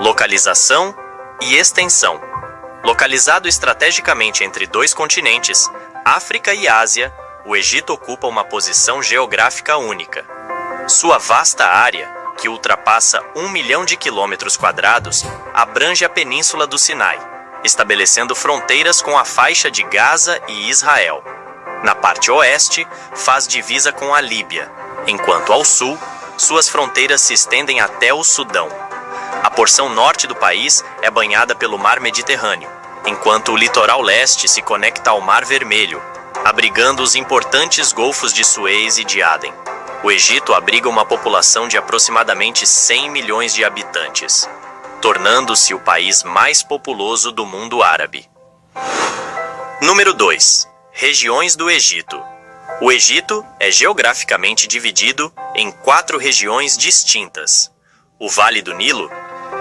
Localização e extensão. Localizado estrategicamente entre dois continentes, África e Ásia, o Egito ocupa uma posição geográfica única. Sua vasta área, que ultrapassa 1 milhão de quilômetros quadrados, abrange a Península do Sinai, estabelecendo fronteiras com a faixa de Gaza e Israel. Na parte oeste, faz divisa com a Líbia, enquanto ao sul, suas fronteiras se estendem até o Sudão. A porção norte do país é banhada pelo Mar Mediterrâneo, enquanto o litoral leste se conecta ao Mar Vermelho, abrigando os importantes golfos de Suez e de Aden. O Egito abriga uma população de aproximadamente 100 milhões de habitantes, tornando-se o país mais populoso do mundo árabe. Número 2. Regiões do Egito. O Egito é geograficamente dividido em 4 regiões distintas. O Vale do Nilo,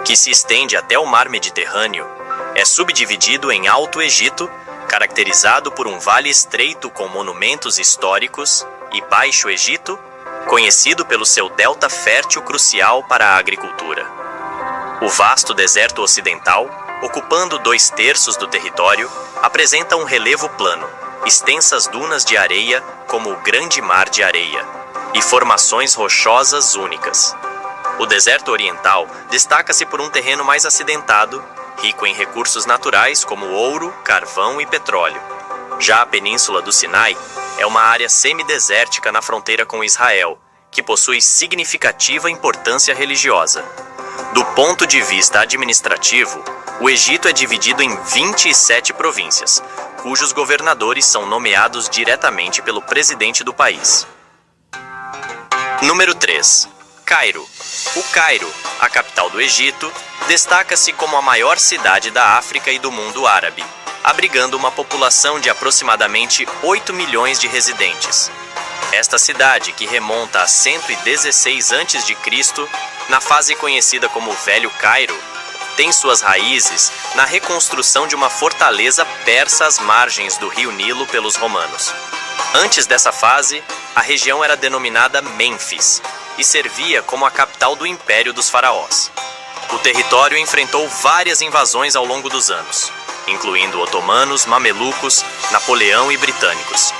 que se estende até o Mar Mediterrâneo, é subdividido em Alto Egito, caracterizado por um vale estreito com monumentos históricos, e Baixo Egito, conhecido pelo seu delta fértil crucial para a agricultura. O vasto deserto ocidental, ocupando 2/3 do território, apresenta um relevo plano, extensas dunas de areia como o Grande Mar de Areia, e formações rochosas únicas. O deserto oriental destaca-se por um terreno mais acidentado, rico em recursos naturais como ouro, carvão e petróleo. Já a Península do Sinai é uma área semidesértica na fronteira com Israel, que possui significativa importância religiosa. Do ponto de vista administrativo, o Egito é dividido em 27 províncias, cujos governadores são nomeados diretamente pelo presidente do país. Número 3. Cairo. O Cairo, a capital do Egito, destaca-se como a maior cidade da África e do mundo árabe, abrigando uma população de aproximadamente 8 milhões de residentes. Esta cidade, que remonta a 116 a.C., na fase conhecida como Velho Cairo, tem suas raízes na reconstrução de uma fortaleza persa às margens do rio Nilo pelos romanos. Antes dessa fase, a região era denominada Mênfis e servia como a capital do Império dos Faraós. O território enfrentou várias invasões ao longo dos anos, incluindo otomanos, mamelucos, Napoleão e britânicos.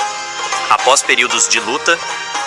Após períodos de luta,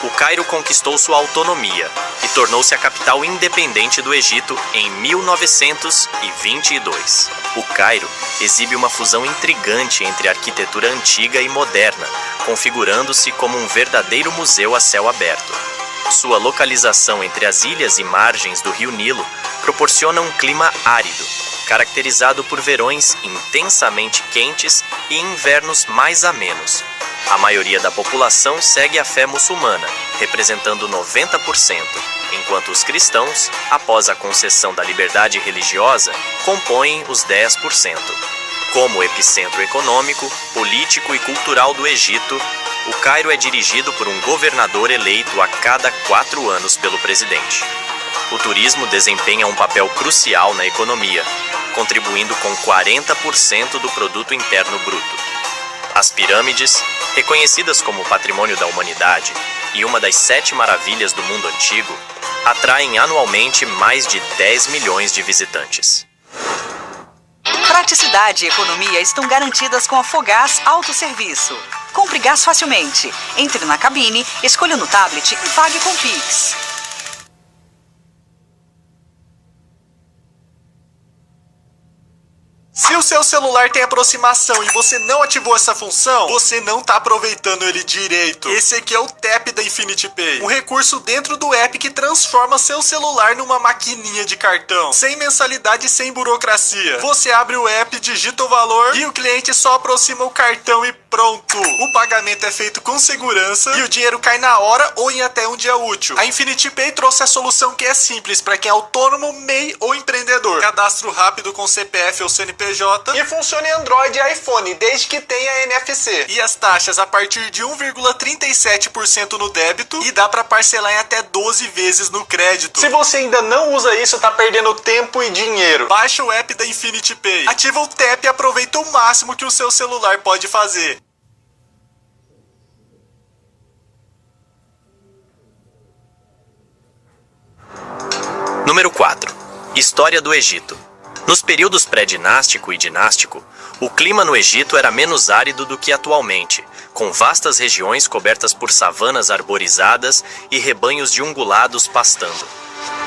o Cairo conquistou sua autonomia e tornou-se a capital independente do Egito em 1922. O Cairo exibe uma fusão intrigante entre a arquitetura antiga e moderna, configurando-se como um verdadeiro museu a céu aberto. Sua localização entre as ilhas e margens do rio Nilo proporciona um clima árido, caracterizado por verões intensamente quentes e invernos mais amenos. A maioria da população segue a fé muçulmana, representando 90%, enquanto os cristãos, após a concessão da liberdade religiosa, compõem os 10%. Como epicentro econômico, político e cultural do Egito, o Cairo é dirigido por um governador eleito a cada 4 anos pelo presidente. O turismo desempenha um papel crucial na economia, contribuindo com 40% do produto interno bruto. As pirâmides, reconhecidas como Patrimônio da Humanidade e uma das 7 maravilhas do mundo antigo, atraem anualmente mais de 10 milhões de visitantes. Praticidade e economia estão garantidas com a Fogás Autosserviço. Compre gás facilmente. Entre na cabine, escolha no tablet e pague com Pix. Se o seu celular tem aproximação e você não ativou essa função, você não está aproveitando ele direito. Esse aqui é o Tap da Infinity Pay, um recurso dentro do app que transforma seu celular numa maquininha de cartão, sem mensalidade e sem burocracia. Você abre o app, digita o valor e o cliente só aproxima o cartão e pronto. O pagamento é feito com segurança e o dinheiro cai na hora ou em até um dia útil. A Infinity Pay trouxe a solução que é simples para quem é autônomo, MEI ou empreendedor. Cadastro rápido com CPF ou CNPJ e funciona em Android e iPhone, desde que tenha NFC. E as taxas a partir de 1,37% no débito e dá para parcelar em até 12 vezes no crédito. Se você ainda não usa isso, tá perdendo tempo e dinheiro. Baixa o app da Infinity Pay, ativa o Tap e aproveita o máximo que o seu celular pode fazer. Número 4. História do Egito. Nos períodos pré-dinástico e dinástico, o clima no Egito era menos árido do que atualmente, com vastas regiões cobertas por savanas arborizadas e rebanhos de ungulados pastando.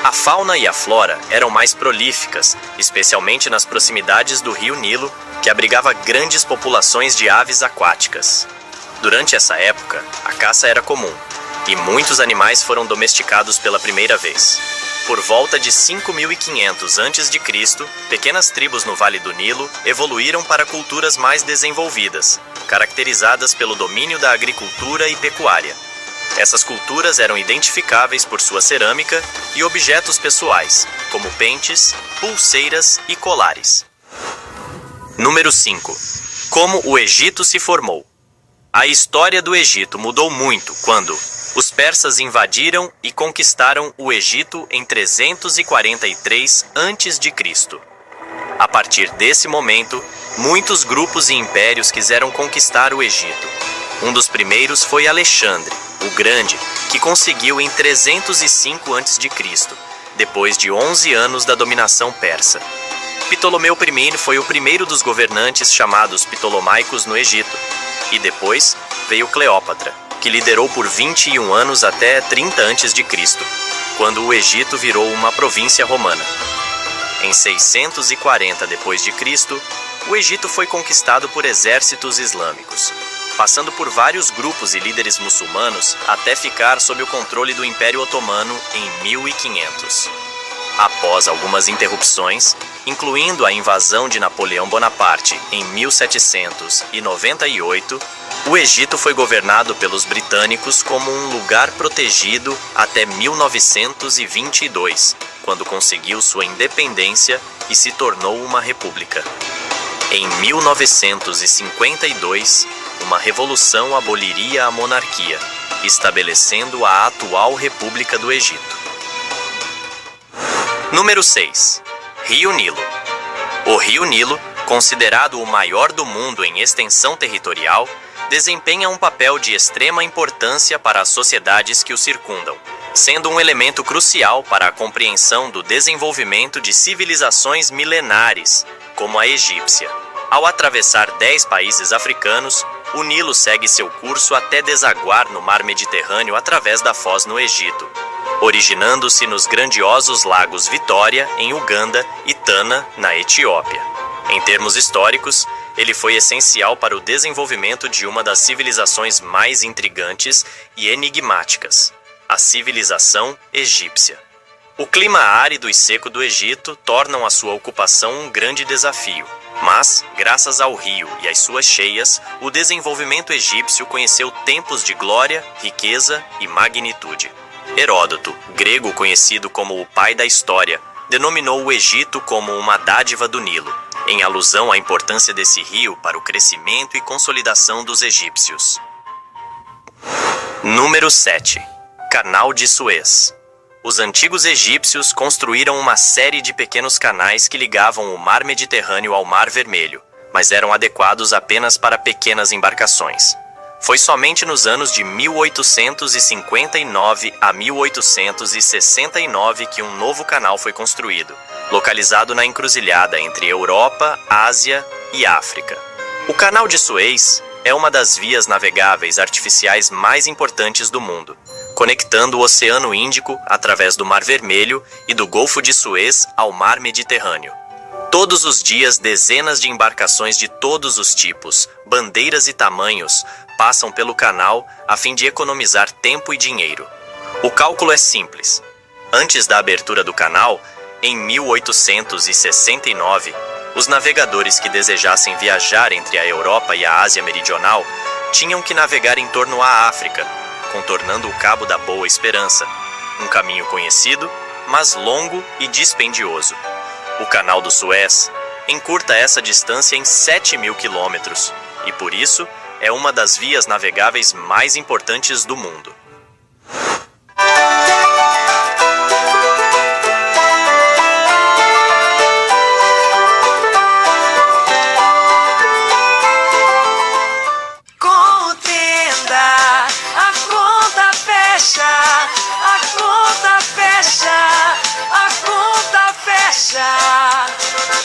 A fauna e a flora eram mais prolíficas, especialmente nas proximidades do rio Nilo, que abrigava grandes populações de aves aquáticas. Durante essa época, a caça era comum, e muitos animais foram domesticados pela primeira vez. Por volta de 5.500 a.C., pequenas tribos no Vale do Nilo evoluíram para culturas mais desenvolvidas, caracterizadas pelo domínio da agricultura e pecuária. Essas culturas eram identificáveis por sua cerâmica e objetos pessoais, como pentes, pulseiras e colares. Número 5. Como o Egito se formou. A história do Egito mudou muito quando os persas invadiram e conquistaram o Egito em 343 a.C. A partir desse momento, muitos grupos e impérios quiseram conquistar o Egito. Um dos primeiros foi Alexandre, o Grande, que conseguiu em 305 a.C., depois de 11 anos da dominação persa. Ptolomeu I foi o primeiro dos governantes chamados ptolomaicos no Egito, e depois veio Cleópatra, que liderou por 21 anos até 30 a.C., quando o Egito virou uma província romana. Em 640 d.C., o Egito foi conquistado por exércitos islâmicos, passando por vários grupos e líderes muçulmanos até ficar sob o controle do Império Otomano em 1500. Após algumas interrupções, incluindo a invasão de Napoleão Bonaparte em 1798, o Egito foi governado pelos britânicos como um lugar protegido até 1922, quando conseguiu sua independência e se tornou uma república. Em 1952, uma revolução aboliria a monarquia, estabelecendo a atual República do Egito. Número 6. Rio Nilo. O Rio Nilo, considerado o maior do mundo em extensão territorial, desempenha um papel de extrema importância para as sociedades que o circundam, sendo um elemento crucial para a compreensão do desenvolvimento de civilizações milenares, como a egípcia. Ao atravessar 10 países africanos, o Nilo segue seu curso até desaguar no Mar Mediterrâneo através da Foz no Egito, originando-se nos grandiosos lagos Vitória, em Uganda, e Tana, na Etiópia. Em termos históricos, ele foi essencial para o desenvolvimento de uma das civilizações mais intrigantes e enigmáticas, a civilização egípcia. O clima árido e seco do Egito tornam a sua ocupação um grande desafio, mas, graças ao rio e às suas cheias, o desenvolvimento egípcio conheceu tempos de glória, riqueza e magnitude. Heródoto, grego conhecido como o pai da história, denominou o Egito como uma dádiva do Nilo, em alusão à importância desse rio para o crescimento e consolidação dos egípcios. Número 7. Canal de Suez. Os antigos egípcios construíram uma série de pequenos canais que ligavam o Mar Mediterrâneo ao Mar Vermelho, mas eram adequados apenas para pequenas embarcações. Foi somente nos anos de 1859 a 1869 que um novo canal foi construído, localizado na encruzilhada entre Europa, Ásia e África. O Canal de Suez é uma das vias navegáveis artificiais mais importantes do mundo, conectando o Oceano Índico através do Mar Vermelho e do Golfo de Suez ao Mar Mediterrâneo. Todos os dias, dezenas de embarcações de todos os tipos, bandeiras e tamanhos passam pelo canal a fim de economizar tempo e dinheiro. O cálculo é simples. Antes da abertura do canal, em 1869, os navegadores que desejassem viajar entre a Europa e a Ásia Meridional tinham que navegar em torno à África, contornando o Cabo da Boa Esperança, um caminho conhecido, mas longo e dispendioso. O Canal do Suez encurta essa distância em 7.000 quilômetros e, por isso, é uma das vias navegáveis mais importantes do mundo.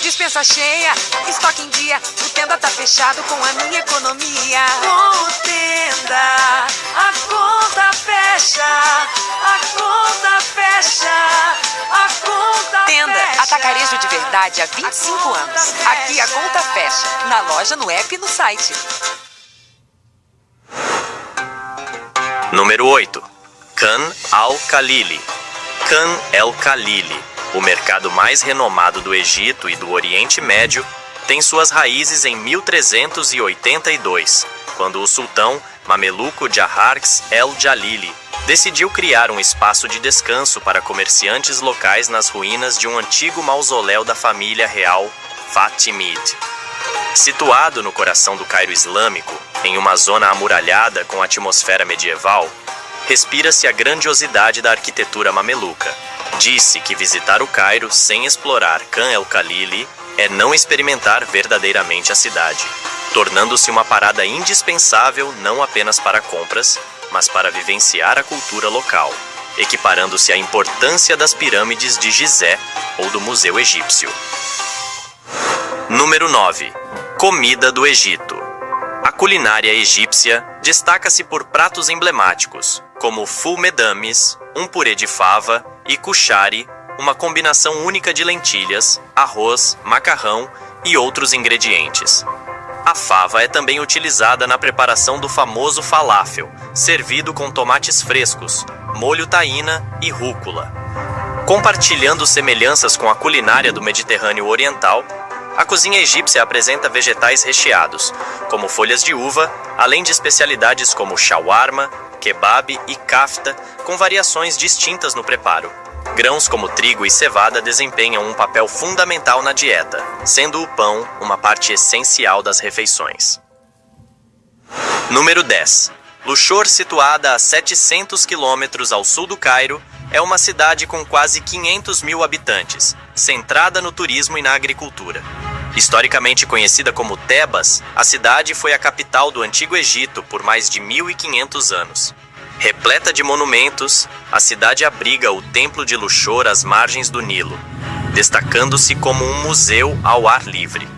dispensa cheia, estoque em dia. O Tenda tá fechado com a minha economia. Com o Tenda, a conta fecha. A conta fecha. A conta Tenda, fecha. atacarejo de verdade há 25 anos. Aqui a conta fecha. Na loja, no app e no site. Número 8. Khan al-Khalili. Khan el-Khalili, o mercado mais renomado do Egito e do Oriente Médio, tem suas raízes em 1382, quando o sultão mameluco Jaharks el-Jalili decidiu criar um espaço de descanso para comerciantes locais nas ruínas de um antigo mausoléu da família real Fatimid. Situado no coração do Cairo Islâmico, em uma zona amuralhada com atmosfera medieval, respira-se a grandiosidade da arquitetura mameluca. Disse que visitar o Cairo sem explorar Khan el-Khalili é não experimentar verdadeiramente a cidade, tornando-se uma parada indispensável não apenas para compras, mas para vivenciar a cultura local, equiparando-se à importância das pirâmides de Gizé ou do Museu Egípcio. Número 9. Comida do Egito. A culinária egípcia destaca-se por pratos emblemáticos, como ful medames, um purê de fava, e kushari, uma combinação única de lentilhas, arroz, macarrão e outros ingredientes. A fava é também utilizada na preparação do famoso falafel, servido com tomates frescos, molho taína e rúcula. Compartilhando semelhanças com a culinária do Mediterrâneo Oriental, a cozinha egípcia apresenta vegetais recheados, como folhas de uva, além de especialidades como shawarma, kebab e kafta, com variações distintas no preparo. Grãos como trigo e cevada desempenham um papel fundamental na dieta, sendo o pão uma parte essencial das refeições. Número 10. Luxor, situada a 700 quilômetros ao sul do Cairo, é uma cidade com quase 500 mil habitantes, centrada no turismo e na agricultura. Historicamente conhecida como Tebas, a cidade foi a capital do Antigo Egito por mais de 1.500 anos. Repleta de monumentos, a cidade abriga o Templo de Luxor às margens do Nilo, destacando-se como um museu ao ar livre.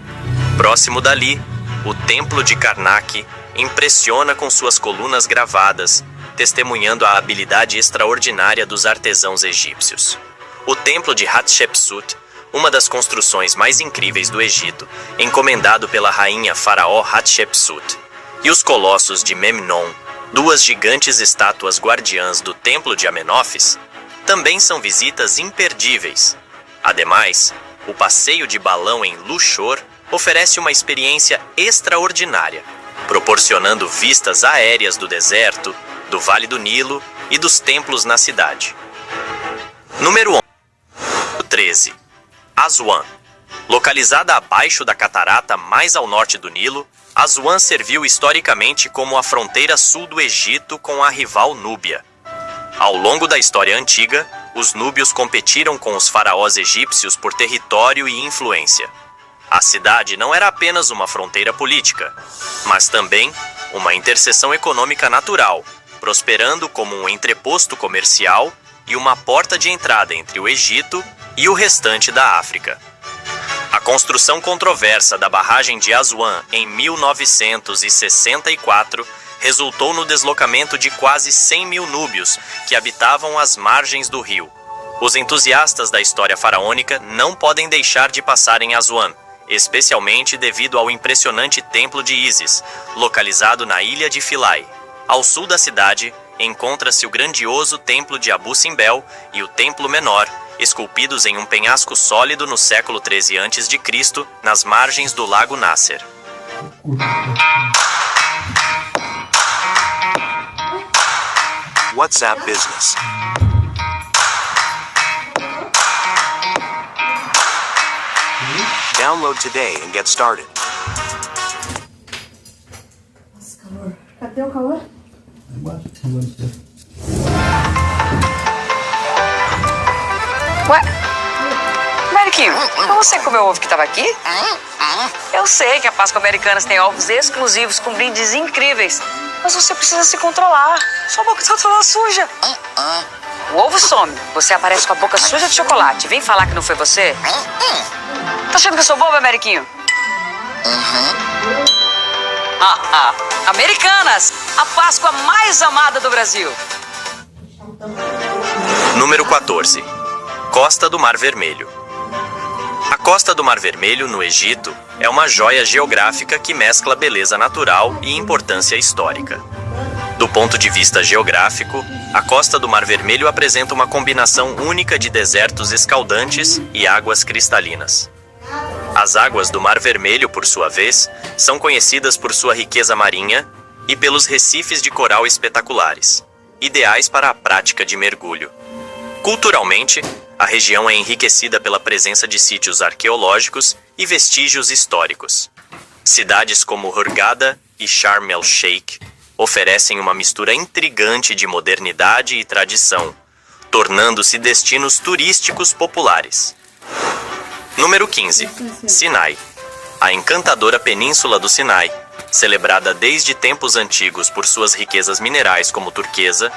Próximo dali, o Templo de Karnak impressiona com suas colunas gravadas, testemunhando a habilidade extraordinária dos artesãos egípcios. O Templo de Hatshepsut, uma das construções mais incríveis do Egito, encomendado pela rainha faraó Hatshepsut, e os colossos de Memnon, duas gigantes estátuas guardiãs do Templo de Amenófis, também são visitas imperdíveis. Ademais, o passeio de balão em Luxor oferece uma experiência extraordinária, proporcionando vistas aéreas do deserto, do Vale do Nilo e dos templos na cidade. Número 13. Aswan. Localizada abaixo da catarata mais ao norte do Nilo, Aswan serviu historicamente como a fronteira sul do Egito com a rival Núbia. Ao longo da história antiga, os núbios competiram com os faraós egípcios por território e influência. A cidade não era apenas uma fronteira política, mas também uma interseção econômica natural, prosperando como um entreposto comercial e uma porta de entrada entre o Egito e o restante da África. A construção controversa da barragem de Aswan em 1964 resultou no deslocamento de quase 100 mil núbios que habitavam as margens do rio. Os entusiastas da história faraônica não podem deixar de passar em Aswan, especialmente devido ao impressionante templo de Ísis, localizado na ilha de Philae. Ao sul da cidade, encontra-se o grandioso templo de Abu Simbel e o templo menor, esculpidos em um penhasco sólido no século XIII a.C., nas margens do lago Nasser. WhatsApp Business. Download today and get started. Nossa, calor. Cadê o calor? Ué? Mariquinho, foi você que comeu o ovo que estava aqui? Eu sei que a Páscoa Americanas tem ovos exclusivos com brindes incríveis, mas você precisa se controlar. Sua boca está toda suja. O ovo some, você aparece com a boca suja de chocolate. Vem falar que não foi você? Tá achando que eu sou boba, Ameriquinho? Americanas, a Páscoa mais amada do Brasil. Número 14. Costa do Mar Vermelho. A Costa do Mar Vermelho, no Egito, é uma joia geográfica que mescla beleza natural e importância histórica. Do ponto de vista geográfico, a Costa do Mar Vermelho apresenta uma combinação única de desertos escaldantes e águas cristalinas. As águas do Mar Vermelho, por sua vez, são conhecidas por sua riqueza marinha e pelos recifes de coral espetaculares, ideais para a prática de mergulho. Culturalmente, a região é enriquecida pela presença de sítios arqueológicos e vestígios históricos. Cidades como Hurghada e Sharm el-Sheikh oferecem uma mistura intrigante de modernidade e tradição, tornando-se destinos turísticos populares. Número 15. Sinai. A encantadora Península do Sinai, celebrada desde tempos antigos por suas riquezas minerais como turquesa,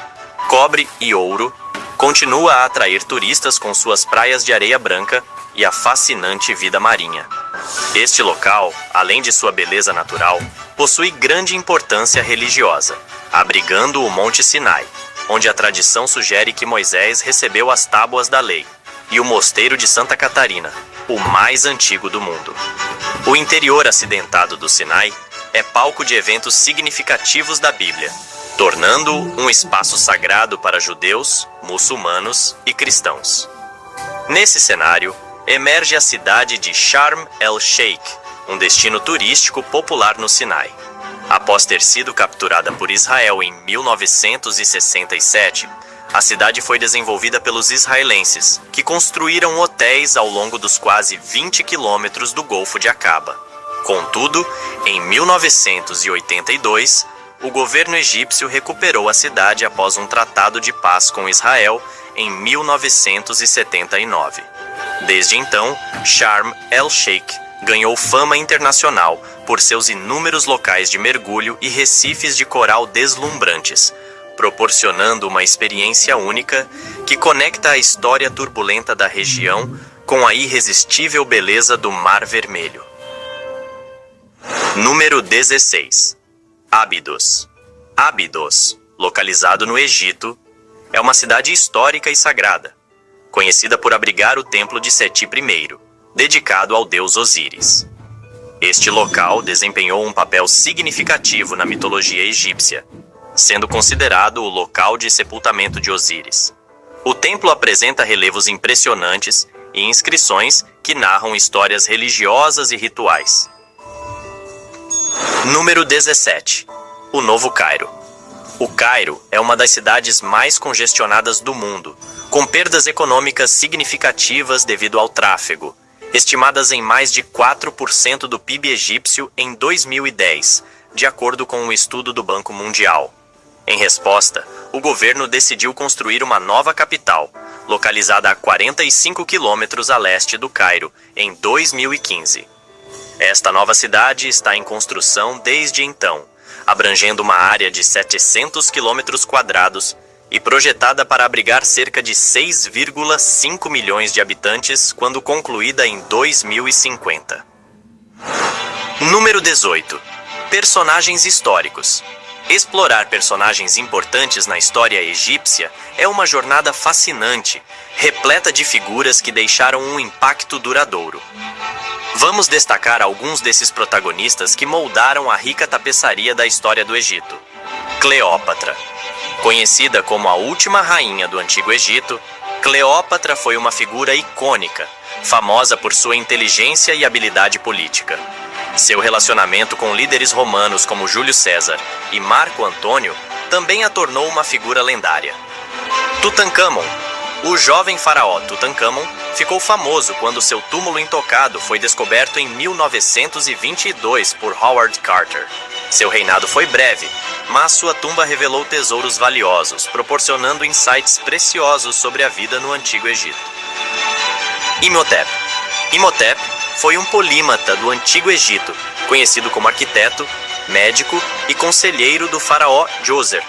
cobre e ouro, continua a atrair turistas com suas praias de areia branca e a fascinante vida marinha. Este local, além de sua beleza natural, possui grande importância religiosa, abrigando o Monte Sinai, onde a tradição sugere que Moisés recebeu as tábuas da lei, e o Mosteiro de Santa Catarina, o mais antigo do mundo. O interior acidentado do Sinai é palco de eventos significativos da Bíblia, tornando-o um espaço sagrado para judeus, muçulmanos e cristãos. Nesse cenário, emerge a cidade de Sharm el-Sheikh, um destino turístico popular no Sinai. Após ter sido capturada por Israel em 1967, a cidade foi desenvolvida pelos israelenses, que construíram hotéis ao longo dos quase 20 quilômetros do Golfo de Aqaba. Contudo, em 1982, o governo egípcio recuperou a cidade após um tratado de paz com Israel em 1979. Desde então, Sharm el-Sheikh ganhou fama internacional por seus inúmeros locais de mergulho e recifes de coral deslumbrantes, proporcionando uma experiência única que conecta a história turbulenta da região com a irresistível beleza do Mar Vermelho. Número 16. Ábidos. Ábidos, localizado no Egito, é uma cidade histórica e sagrada, conhecida por abrigar o templo de Seti I, dedicado ao deus Osíris. Este local desempenhou um papel significativo na mitologia egípcia, sendo considerado o local de sepultamento de Osíris. O templo apresenta relevos impressionantes e inscrições que narram histórias religiosas e rituais. Número 17. O Novo Cairo. O Cairo é uma das cidades mais congestionadas do mundo, com perdas econômicas significativas devido ao tráfego, estimadas em mais de 4% do PIB egípcio em 2010, de acordo com um estudo do Banco Mundial. Em resposta, o governo decidiu construir uma nova capital, localizada a 45 quilômetros a leste do Cairo, em 2015. Esta nova cidade está em construção desde então, abrangendo uma área de 700 quilômetros quadrados e projetada para abrigar cerca de 6,5 milhões de habitantes quando concluída em 2050. Número 18. Personagens históricos. Explorar personagens importantes na história egípcia é uma jornada fascinante, repleta de figuras que deixaram um impacto duradouro. Vamos destacar alguns desses protagonistas que moldaram a rica tapeçaria da história do Egito. Cleópatra. Conhecida como a última rainha do Antigo Egito, Cleópatra foi uma figura icônica, famosa por sua inteligência e habilidade política. Seu relacionamento com líderes romanos como Júlio César e Marco Antônio também a tornou uma figura lendária. Tutancâmon. O jovem faraó Tutancâmon ficou famoso quando seu túmulo intocado foi descoberto em 1922 por Howard Carter. Seu reinado foi breve, mas sua tumba revelou tesouros valiosos, proporcionando insights preciosos sobre a vida no Antigo Egito. Imhotep. Imhotep foi um polímata do Antigo Egito, conhecido como arquiteto, médico e conselheiro do faraó Djoser.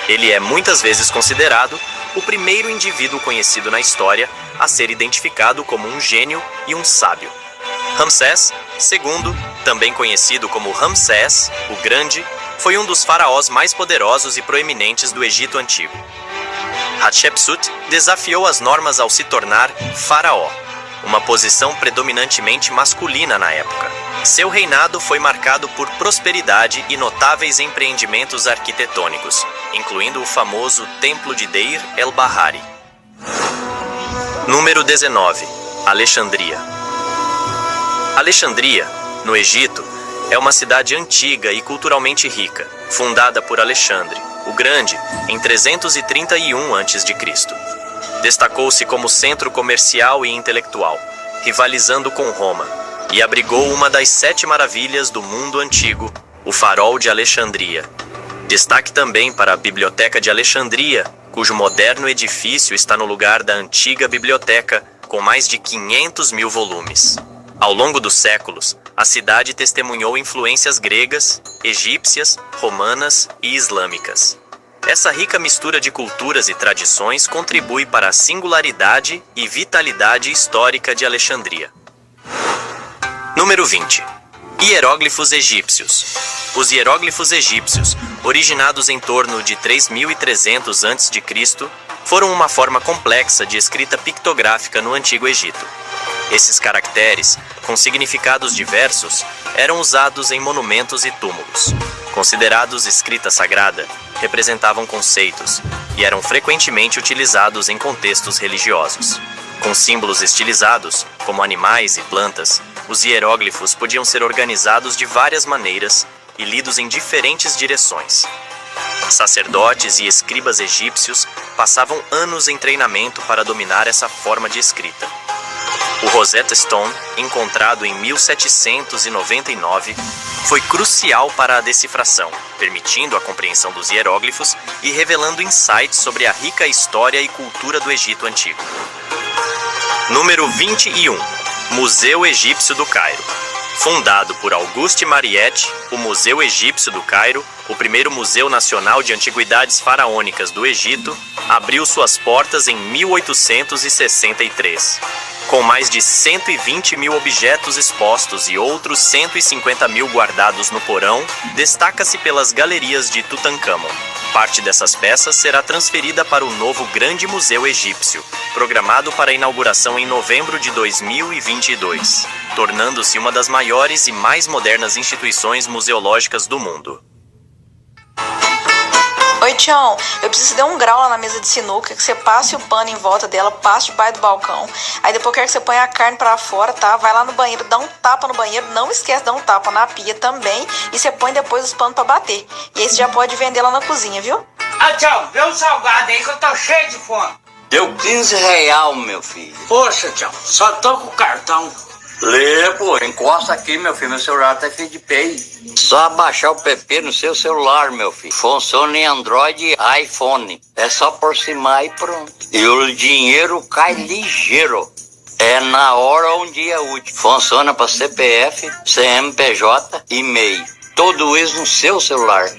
Ele é muitas vezes considerado o primeiro indivíduo conhecido na história a ser identificado como um gênio e um sábio. Ramsés II, também conhecido como Ramsés o Grande, foi um dos faraós mais poderosos e proeminentes do Egito Antigo. Hatshepsut desafiou as normas ao se tornar faraó, uma posição predominantemente masculina na época. Seu reinado foi marcado por prosperidade e notáveis empreendimentos arquitetônicos, incluindo o famoso Templo de Deir el-Bahari. Número 19. Alexandria. Alexandria, no Egito, é uma cidade antiga e culturalmente rica, fundada por Alexandre, o Grande, em 331 a.C. Destacou-se como centro comercial e intelectual, rivalizando com Roma, e abrigou uma das 7 maravilhas do mundo antigo, o Farol de Alexandria. Destaque também para a Biblioteca de Alexandria, cujo moderno edifício está no lugar da antiga biblioteca, com mais de 500 mil volumes. Ao longo dos séculos, a cidade testemunhou influências gregas, egípcias, romanas e islâmicas. Essa rica mistura de culturas e tradições contribui para a singularidade e vitalidade histórica de Alexandria. Número 20. Hieróglifos egípcios. Os hieróglifos egípcios, originados em torno de 3.300 a.C., foram uma forma complexa de escrita pictográfica no Antigo Egito. Esses caracteres, com significados diversos, eram usados em monumentos e túmulos. Considerados escrita sagrada, representavam conceitos e eram frequentemente utilizados em contextos religiosos. Com símbolos estilizados, como animais e plantas, os hieróglifos podiam ser organizados de várias maneiras e lidos em diferentes direções. Sacerdotes e escribas egípcios passavam anos em treinamento para dominar essa forma de escrita. O Rosetta Stone, encontrado em 1799, foi crucial para a decifração, permitindo a compreensão dos hieróglifos e revelando insights sobre a rica história e cultura do Egito Antigo. Número 21. Museu Egípcio do Cairo. Fundado por Auguste Mariette, o Museu Egípcio do Cairo, o primeiro museu nacional de antiguidades faraônicas do Egito, abriu suas portas em 1863. Com mais de 120 mil objetos expostos e outros 150 mil guardados no porão, destaca-se pelas galerias de Tutancâmon. Parte dessas peças será transferida para o novo Grande Museu Egípcio, programado para a inauguração em novembro de 2022, tornando-se uma das maiores e mais modernas instituições museológicas do mundo. Oi, Tião, eu preciso dar um grau lá na mesa de sinuca, que você passe o pano em volta dela, passe debaixo do balcão, aí depois eu quero que você ponha a carne pra fora, tá? Vai lá no banheiro, dá um tapa no banheiro, não esquece de dar um tapa na pia também, e você põe depois os panos pra bater. E aí você já pode vender lá na cozinha, viu? Ah, Tião, vê um salgado aí que eu tô cheio de fome. Deu R$15, meu filho. Poxa, Tião, só tô com o cartão. Lê, pô, encosta aqui, meu filho, meu celular tá feio de pay. Só baixar o PP no seu celular, meu filho. Funciona em Android e iPhone. É só aproximar e pronto. E o dinheiro cai ligeiro. É na hora um dia útil. Funciona para CPF, CNPJ e MEI. Tudo isso no seu celular.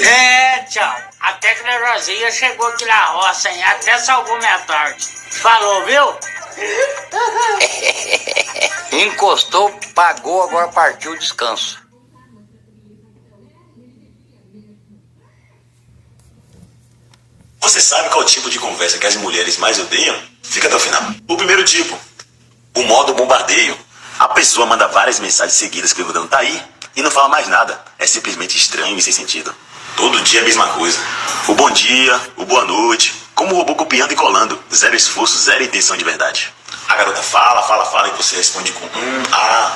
É, Tião, a tecnologia chegou aqui na roça, hein? Até salvou minha tarde. Falou, viu? Encostou, pagou, agora partiu o descanso. Você sabe qual tipo de conversa que as mulheres mais odeiam? Fica até o final. O primeiro tipo, o modo bombardeio. A pessoa manda várias mensagens seguidas perguntando tá aí e não fala mais nada. É simplesmente estranho e sem sentido. Todo dia a mesma coisa. O bom dia, o boa noite, como o robô copiando e colando. Zero esforço, zero intenção de verdade. A garota fala e você responde com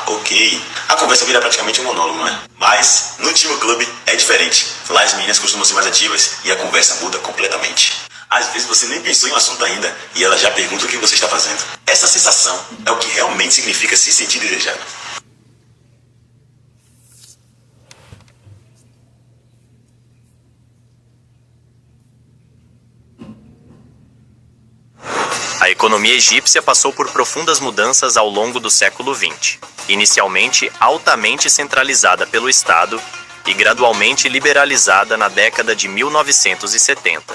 ok. A conversa vira praticamente um monólogo, não é? Mas no Timo Club é diferente. Lá as meninas costumam ser mais ativas e a conversa muda completamente. Às vezes você nem pensou em um assunto ainda e ela já pergunta o que você está fazendo. Essa sensação é o que realmente significa se sentir desejado. A economia egípcia passou por profundas mudanças ao longo do século XX, inicialmente altamente centralizada pelo Estado e gradualmente liberalizada na década de 1970.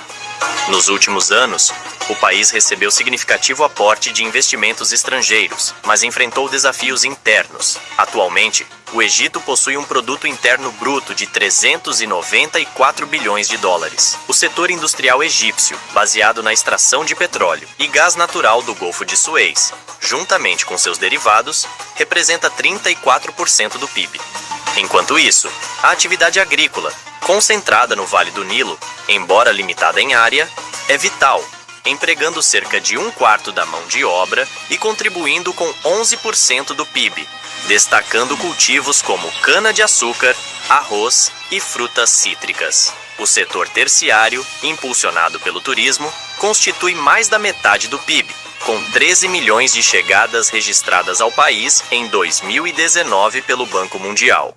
Nos últimos anos, o país recebeu significativo aporte de investimentos estrangeiros, mas enfrentou desafios internos. Atualmente, o Egito possui um produto interno bruto de 394 bilhões de dólares. O setor industrial egípcio, baseado na extração de petróleo e gás natural do Golfo de Suez, juntamente com seus derivados, representa 34% do PIB. Enquanto isso, a atividade agrícola, concentrada no Vale do Nilo, embora limitada em área, é vital, empregando cerca de 1/4 da mão de obra e contribuindo com 11% do PIB, destacando cultivos como cana-de-açúcar, arroz e frutas cítricas. O setor terciário, impulsionado pelo turismo, constitui mais da metade do PIB, com 13 milhões de chegadas registradas ao país em 2019 pelo Banco Mundial.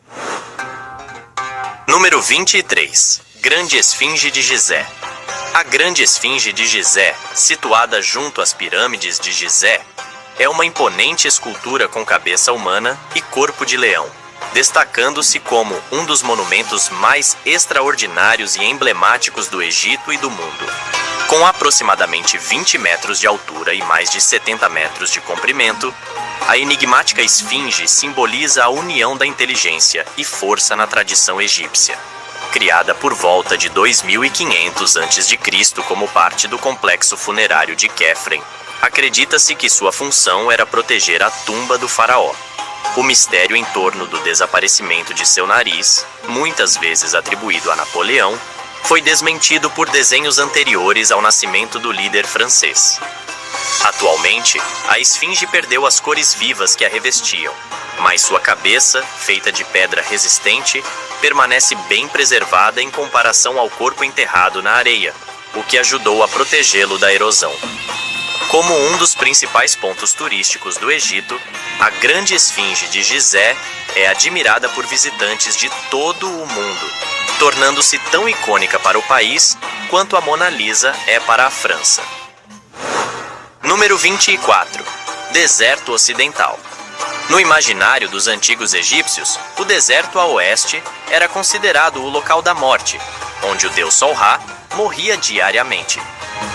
Número 23. Grande Esfinge de Gizé. A Grande Esfinge de Gizé, situada junto às pirâmides de Gizé, é uma imponente escultura com cabeça humana e corpo de leão, destacando-se como um dos monumentos mais extraordinários e emblemáticos do Egito e do mundo. Com aproximadamente 20 metros de altura e mais de 70 metros de comprimento, a enigmática esfinge simboliza a união da inteligência e força na tradição egípcia. Criada por volta de 2500 a.C. como parte do complexo funerário de Khafre, acredita-se que sua função era proteger a tumba do faraó. O mistério em torno do desaparecimento de seu nariz, muitas vezes atribuído a Napoleão, foi desmentido por desenhos anteriores ao nascimento do líder francês. Atualmente, a esfinge perdeu as cores vivas que a revestiam, mas sua cabeça, feita de pedra resistente, permanece bem preservada em comparação ao corpo enterrado na areia, o que ajudou a protegê-lo da erosão. Como um dos principais pontos turísticos do Egito, a Grande Esfinge de Gizé é admirada por visitantes de todo o mundo, tornando-se tão icônica para o país quanto a Mona Lisa é para a França. Número 24. Deserto Ocidental. No imaginário dos antigos egípcios, o deserto a oeste era considerado o local da morte, onde o deus Sol-Ra morria diariamente.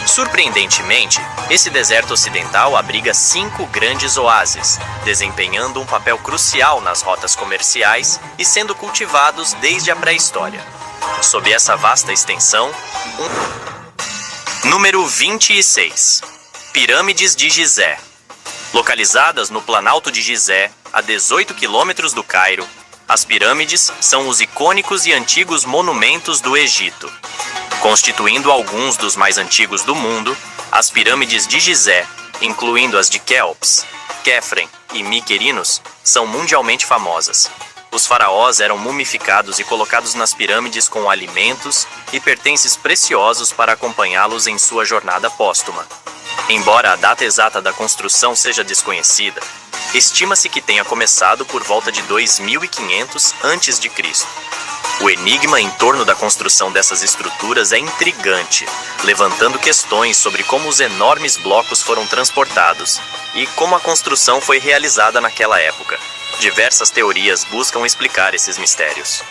Surpreendentemente, esse deserto ocidental abriga 5 grandes oásis, desempenhando um papel crucial nas rotas comerciais e sendo cultivados desde a pré-história. Sob essa vasta extensão, Número 26. Pirâmides de Gizé. Localizadas no Planalto de Gizé, a 18 quilômetros do Cairo, as pirâmides são os icônicos e antigos monumentos do Egito. Constituindo alguns dos mais antigos do mundo, as pirâmides de Gizé, incluindo as de Quéops, Khafre e Mycerinos, são mundialmente famosas. Os faraós eram mumificados e colocados nas pirâmides com alimentos e pertences preciosos para acompanhá-los em sua jornada póstuma. Embora a data exata da construção seja desconhecida, estima-se que tenha começado por volta de 2500 a.C. O enigma em torno da construção dessas estruturas é intrigante, levantando questões sobre como os enormes blocos foram transportados e como a construção foi realizada naquela época. Diversas teorias buscam explicar esses mistérios.